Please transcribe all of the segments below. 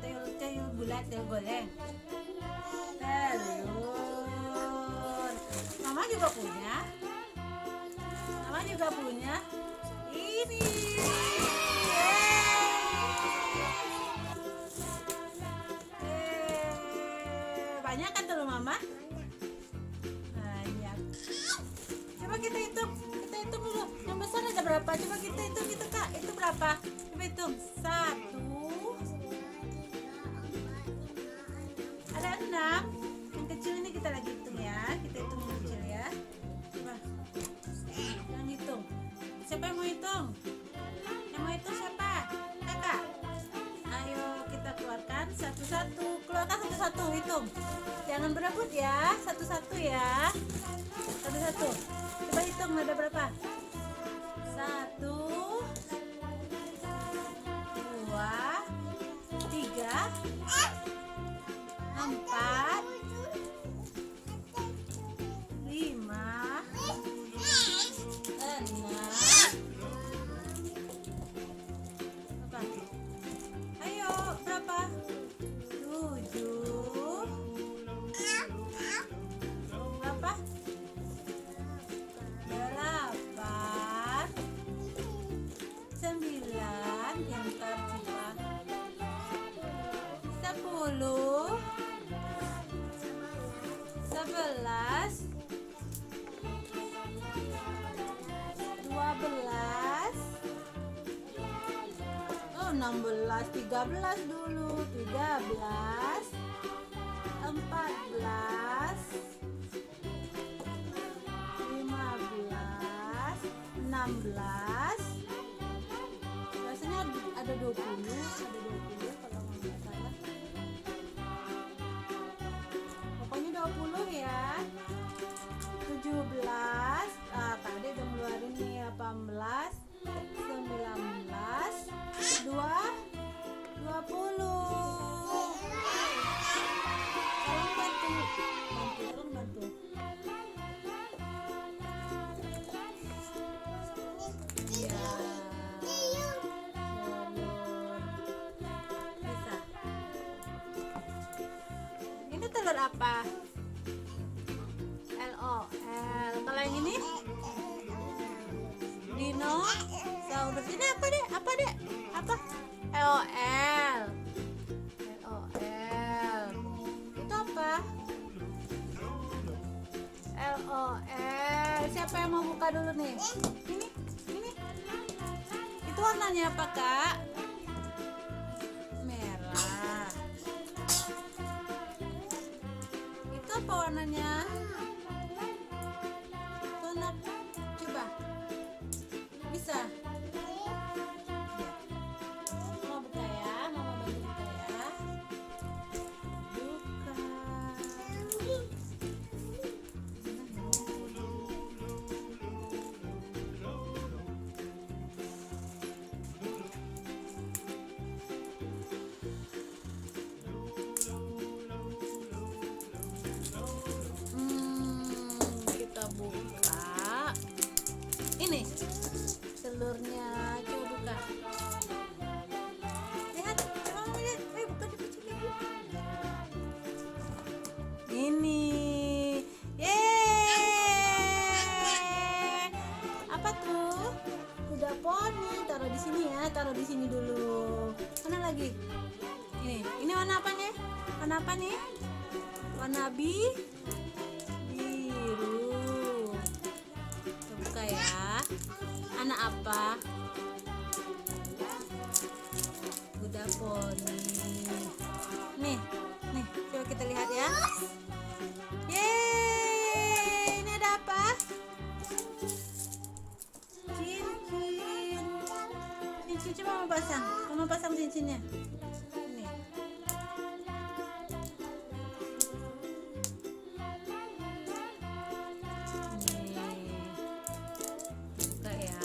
tuh sayur bulat, sayur goreng. Telur. Mama juga punya. Mama juga punya. Ini. Banyak kan telur Mama? Banyak. Coba kita hitung dulu. Yang besar ada berapa? Coba kita hitung itu Kak. Itu berapa? Coba hitung. 1. Ada 6. Yang kecil ini kita lagi hitung ya. Kita hitung yang kecil ya. Coba. Yang hitung. Siapa yang mau hitung? Yang mau hitung siapa? Kakak. Ayo kita keluarkan satu-satu. Keluarkan satu-satu, hitung. Jangan berebut ya. Satu-satu ya. Satu-satu. Coba hitung ada berapa? 1, 2, 3, 4, 5, 6. Apa? Ayo, berapa? 7. Berapa? 8, 9, yang tercipta 10, 11, 12, 16, 13 dulu, 13, 14, 15, 16. Biasanya ada 20 kalau nggak salah. Pokoknya 20 ya. 17. Tadi udah ngeluarin nih 18, 19, 20. Tolong bantu. Tolong bantu. Iya. Bisa. Ini telur apa? LOL. Kalau yang ini? Dinosaurus. Ini apa dek? Apa dek? Apa? LOL. LOL. Itu apa? LOL. Siapa yang mau buka dulu nih? Ini. Itu warnanya apa Kak? Merah. Itu apa warnanya? Warna apa? Coba. Bisa. Mau buka ya? Mama bantu buka ya. Buka. Kita buka. Ini telurnya, coba buka. Lihat, coba Mama lihat. Ayo buka dikecilin. Ini. Yeay. Apa tuh? Kuda poni. Taruh di sini ya, taruh di sini dulu. Mana lagi? Ini warna apa nih? Warna apa nih? Warna biru. Kita buka ya. Anak apa? Kuda poni. Nih, coba kita lihat ya. Yeay, ini ada apa? Cincin. Coba Mama pasang cincinnya. Nih. Buka ya.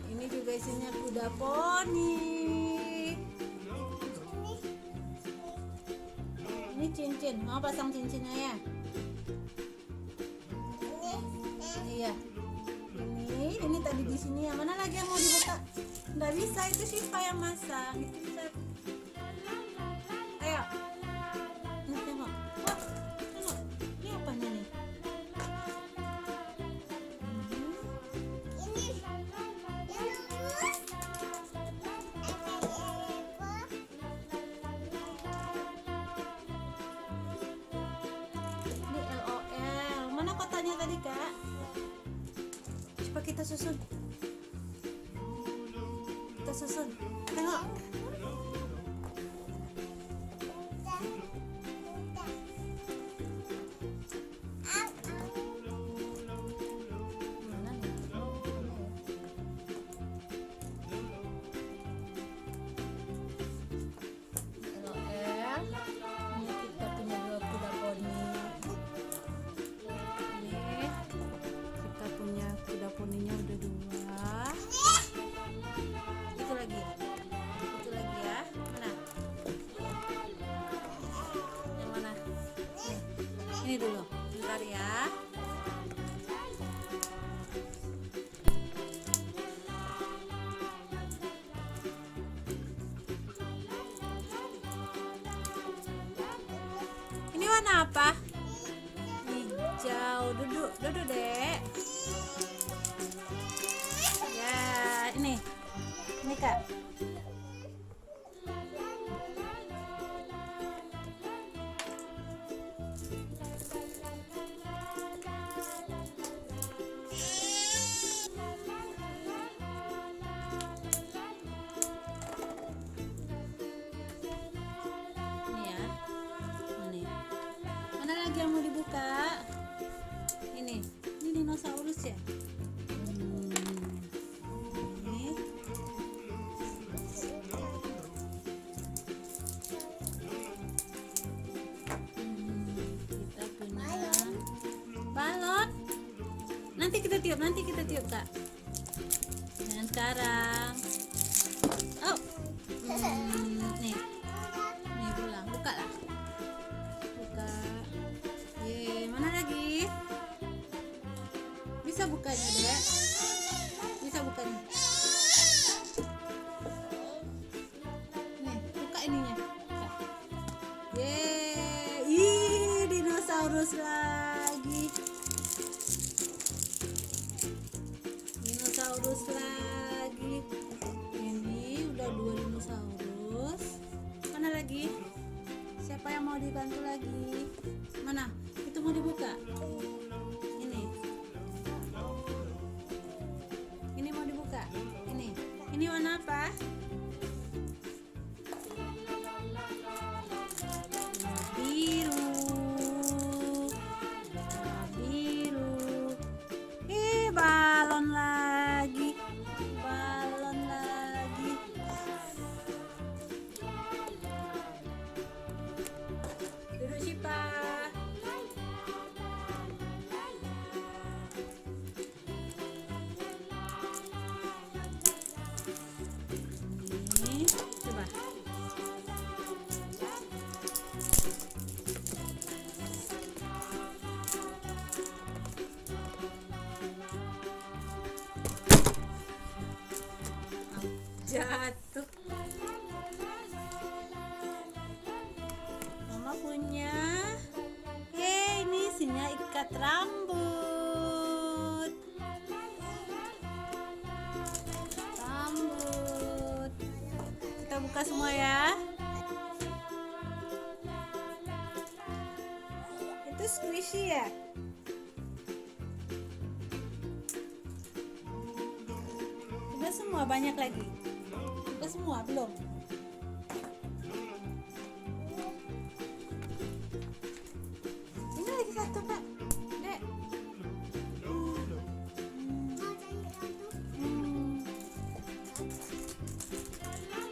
Ini juga isinya kuda poni. Ini cincin, mau pasang cincinnya ya? Iya. Ini tadi di sini. Yang mana lagi yang mau dibuka? Nggak bisa, itu Syifa yang masang. Itu bisa. Ayo. Ini tengok. Wah, tengok. Ini apanya nih? Ini LOL. Mana kotaknya tadi, Kak? Coba kita susun. Kita susun. Tengok. Mana nih? LOL. Ini kita punya 2 kuda poni. Ini kita punya kuda poninya udah 2. Itu lagi ya. Mana? Yang mana? Ini dulu. Bentar ya. Ini warna apa? Hijau. Duduk Dek. Ya, ini Kak. Ini ya. Mana lagi yang mau dibuka? Ini dinosaurus ya. Ini. Kita punya balon. Nanti kita tiup Kak. Jangan sekarang. Oh. Nih pulang. Buka lah. Buka. Mana lagi? Bisa bukanya Dek. Bisa bukanya. Nih, buka ininya. Dinosaurus lagi. Ini udah 2 dinosaurus. Mana lagi? Siapa yang mau dibantu lagi? Mana? Itu mau dibuka? Ini mau dibuka? Ini warna apa? Biru. Balon lagi. Duduk Syifa. Ini coba. Jatuh. Mama punya. Ini isinya ikat rambut. Kita buka semua ya. Itu squishy ya. Udah semua, banyak lagi. Udah semua belum? Ini lagi satu Kak. Dek.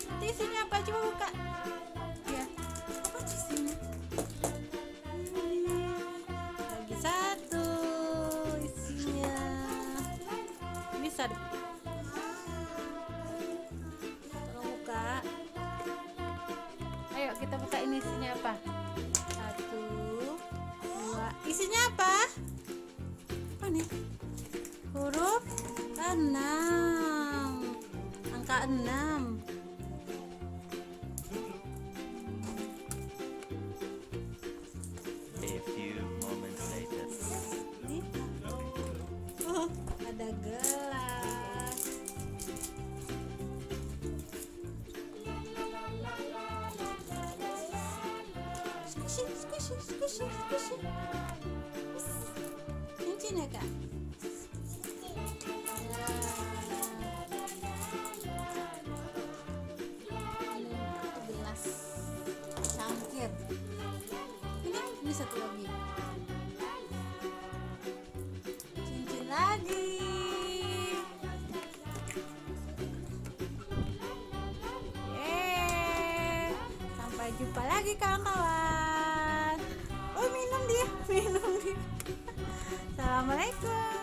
Itu isinya apa? Coba buka. Ya. Apa isinya? Lagi satu isinya. Bisa deh. Ayo kita buka, ini isinya apa? 1, 2. Isinya apa? Apa nih? Huruf 6. Angka 6. A few moments later. Ini. Oh, ada gelas. Squishy, squishy, squishy, squishy. Cincin ya, Kak? Gelas cangkir. Ini satu lagi. Cincin lagi. Yeay. Sampai jumpa lagi kawan-kawan. Oh, minum dia. Assalamualaikum.